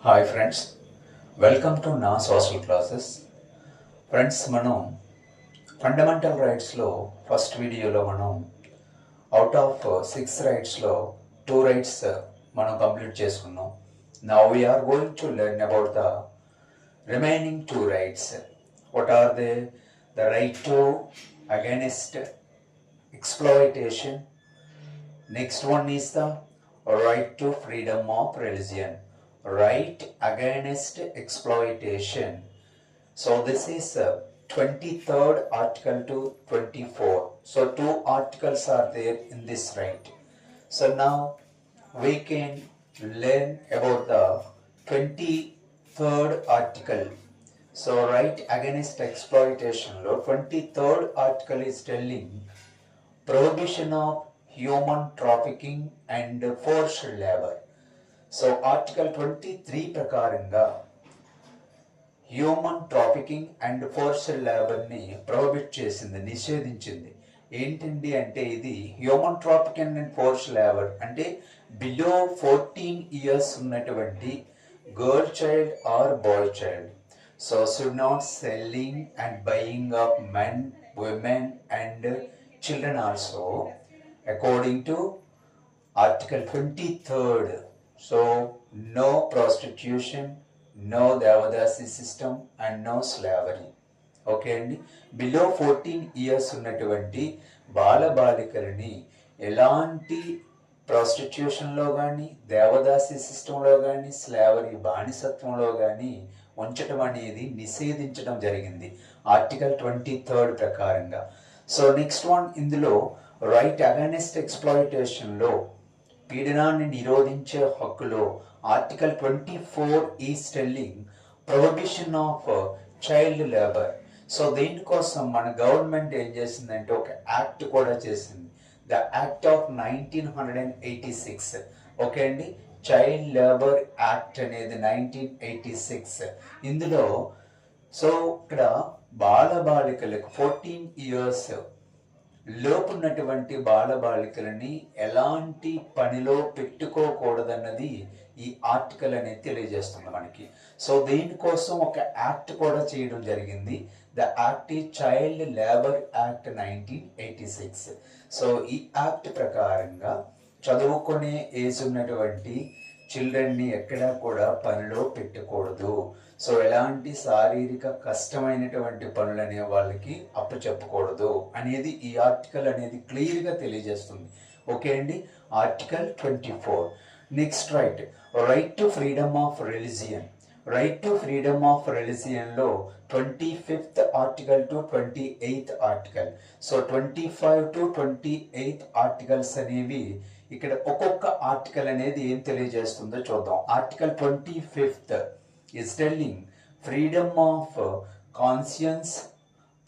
Hi friends, welcome to నా social classes. Friends, మనం fundamental రైట్స్లో ఫస్ట్ వీడియోలో మనం అవుట్ ఆఫ్ 6 రైట్స్లో 2 రైట్స్ మనం కంప్లీట్ చేసుకున్నాం. Now we are going to learn about the remaining 2 rights. What are they? The right to against exploitation. Next one is the right to freedom of religion. Right against exploitation. So this is 23rd article to 24. So 2 articles are there in this right. So now we can learn about the 23rd article. So right against exploitation lo 23rd article is telling prohibition of human trafficking and forced labor. So article 23 ప్రకారంగా human trafficking and forced లేబర్ని prohibit చేసింది, నిషేధించింది. ఏంటండి అంటే ఇది human trafficking and forced labour అంటే below 14 years ఉన్నటువంటి girl child or boy child. So should not selling and buying of men, women and children also, according to article 23rd. So no prostitution, no devadasi system and no slavery. Okay అండి, below 14 years ఉన్నటువంటి బాలబాలికలని ఎలాంటి ప్రాస్టిట్యూషన్లో కానీ, దేవదాసి సిస్టంలో కానీ, slavery బానిసత్వంలో కానీ ఉంచటం అనేది నిషేధించడం జరిగింది ఆర్టికల్ 23rd ప్రకారంగా. సో నెక్స్ట్ వన్, ఇందులో రైట్ అగైనెస్ట్ ఎక్స్ప్లాయిటేషన్లో పీడనాన్ని నిరోధించే హక్కులో article 24 is telling prohibition of child labour. So దీనికోసం మన గవర్నమెంట్ ఏం చేసిందంటే ఒక యాక్ట్ కూడా చేసింది, ద యాక్ట్ ఆఫ్ 1986. ఓకే అండి, చైల్డ్ లేబర్ యాక్ట్ అనేది 1986. ఇందులో సో ఇక్కడ బాలబాలికలకు 14 years లోపు ఉన్నటువంటి బాలబాలికలని ఎలాంటి పనిలో పెట్టుకోకూడదన్నది ఈ ఆర్టికల్ అనేది తెలియజేస్తుంది మనకి. సో దీనికోసం ఒక యాక్ట్ కూడా చేయడం జరిగింది, ద యాక్ట్ ఈ చైల్డ్ లేబర్ యాక్ట్ 1986. సో ఈ యాక్ట్ ప్రకారంగా చదువుకునే ఏజ్ ఉన్నటువంటి చిల్డ్రన్ని ఎక్కడా కూడా పనిలో పెట్టకూడదు. సో ఎలాంటి శారీరక కష్టమైనటువంటి పనులనే వాళ్ళకి అప్పచెప్పకూడదు అనేది ఈ ఆర్టికల్ అనేది క్లియర్గా తెలియజేస్తుంది. ఓకే అండి, article 24. Next right, right to freedom of religion. Right to freedom of రిలిజియన్లో 25th article to 28th article. So 25 to 28 articles అనేవి ఇక్కడ ఒక్కొక్క ఆర్టికల్ అనేది ఏం తెలియజేస్తుందో చూద్దాం. Article 25th is telling freedom of conscience,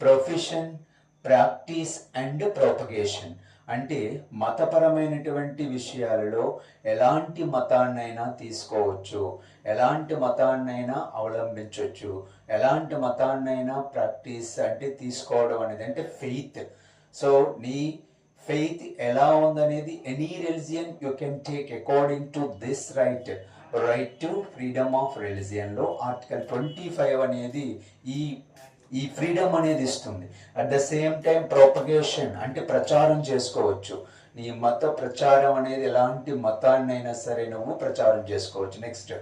profession, practice and propagation. అంటే మతపరమైనటువంటి విషయాలలో ఎలాంటి మతాన్నైనా తీసుకోవచ్చు, ఎలాంటి మతాన్నైనా అవలంబించవచ్చు, ఎలాంటి మతాన్నైనా ప్రాక్టీస్ అంటే తీసుకోవడం అనేది అంటే ఫెయిత్. సో నీ ఫెయిత్ ఎలా ఉందనేది any religion you can take according to this right, right to freedom of రిలిజియన్లో ఆర్టికల్ 25 అనేది ఈ ఫ్రీడమ్ అనేది ఇస్తుంది. At the same time propagation అంటే ప్రచారం చేసుకోవచ్చు, నీ మత ప్రచారం అనేది ఎలాంటి మతాన్నైనా సరే నువ్వు ప్రచారం చేసుకోవచ్చు. Next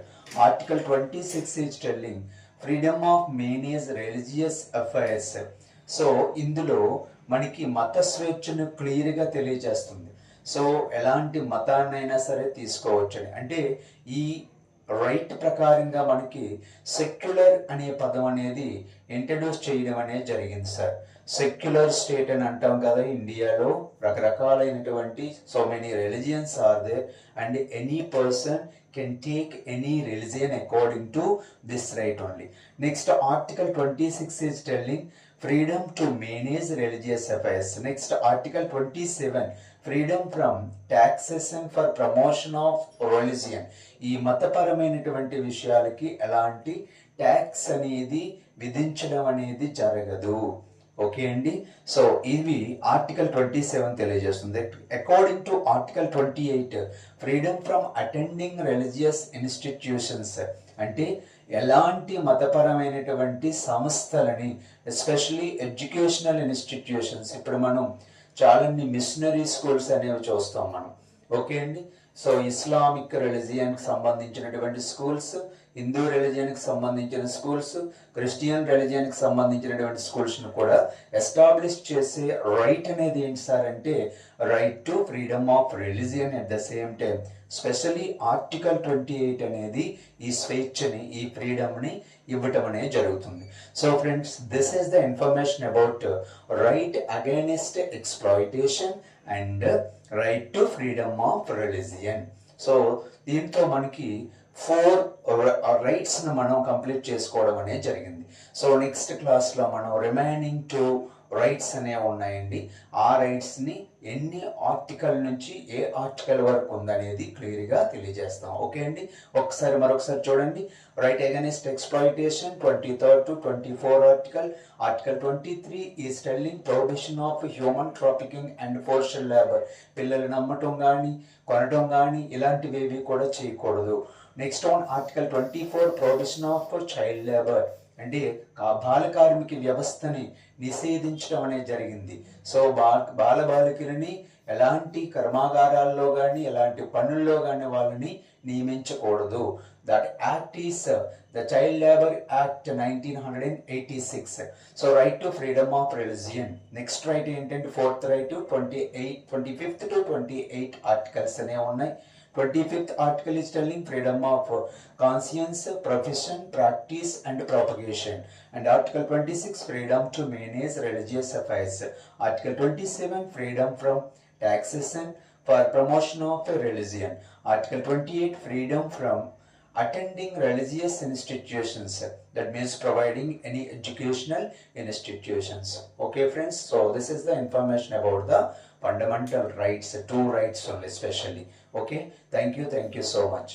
article 26 is telling freedom of manage religious affairs. So ఇందులో మనకి మత స్వేచ్ఛను క్లియర్గా తెలియజేస్తుంది. సో ఎలాంటి మతాన్నైనా సరే తీసుకోవచ్చని అంటే ఈ రైట్ ప్రకారంగా మనకి సెక్యులర్ అనే పదం అనేది ఇంట్రడ్యూస్ చేయడం అనేది జరిగింది సార్. సెక్యులర్ స్టేట్ అని అంటాం కదా, ఇండియాలో రకరకాలైనటువంటి so many religions are there and any person can take any religion according to this right only. Next article 26 is telling freedom to manage religious affairs. Next article 27, freedom from taxation for promotion of religion. ఈ మతపరమైనటువంటి విషయాలకి ఎలాంటి tax అనేది విధించడం అనేది జరగదు. Okay అండి. So ఇవి article 27 తెలియజేస్తుంది. According to article 28 freedom from attending religious institutions అంటే ఎలాంటి మతపరమైనటువంటి సంస్థలని, ఎస్పెషలీ ఎడ్యుకేషనల్ ఇన్స్టిట్యూషన్స్, ఇప్పుడు మనం చాలా మిషనరీ స్కూల్స్ అనేవి చూస్తాం మనం. ఓకే అండి. సో ఇస్లామిక్ రిలీజియన్కి సంబంధించినటువంటి స్కూల్స్, హిందూ రిలీజియన్కి సంబంధించిన స్కూల్స్, క్రిస్టియన్ రిలీజియన్కి సంబంధించినటువంటి స్కూల్స్ను కూడా ఎస్టాబ్లిష్ చేసే రైట్ అనేది ఏంటి సార్ అంటే right to freedom of religion. At the same time especially article 28 అనేది ఈ స్వేచ్ఛని, ఈ ఫ్రీడమ్ని ఇవ్వటం అనేది జరుగుతుంది. So friends, this is the information about right against exploitation and right to freedom of religion. So దీంతో మనకి 4 రైట్స్ని మనం కంప్లీట్ చేసుకోవడం అనేది జరిగింది. సో నెక్స్ట్ క్లాస్లో మనం రిమైనింగ్ 2 రైట్స్ అనేవి ఉన్నాయండి. ఆ రైట్స్ని ఎన్ని ఆర్టికల్ నుంచి ఏ ఆర్టికల్ వరకు ఉందనేది క్లియర్గా తెలియజేస్తాం. ఓకే అండి. మరొకసారి చూడండి. Right against exploitation 23rd to 24 article. Article 23 is telling prohibition of human trafficking and forced labour. పిల్లలు నమ్మటం కానీ, కొనటం కానీ ఇలాంటివి కూడా చేయకూడదు. Next on article 24 prohibition of child labour అంటే బాల కార్మిక వ్యవస్థని నిషేధించడం అనేది జరిగింది. సో బాలబాలికలని ఎలాంటి కర్మాగారాల్లో కానీ, ఎలాంటి పనుల్లో కానీ వాళ్ళని నియమించకూడదు. That act is the child labour act 1986. So right to freedom of religion. Next right ఏంటంటే 4th right 25th to 28 articles అనేవి ఉన్నాయి. 25th article is telling freedom of conscience, profession, practice and propagation. And Article 26 freedom to manage religious affairs. Article 27 freedom from taxation for promotion of religion. Article 28 freedom from attending religious institutions. That means providing any educational institutions. Okay friends, so this is the information about the fundamental rights, 2 rights only especially. Okay, thank you so much.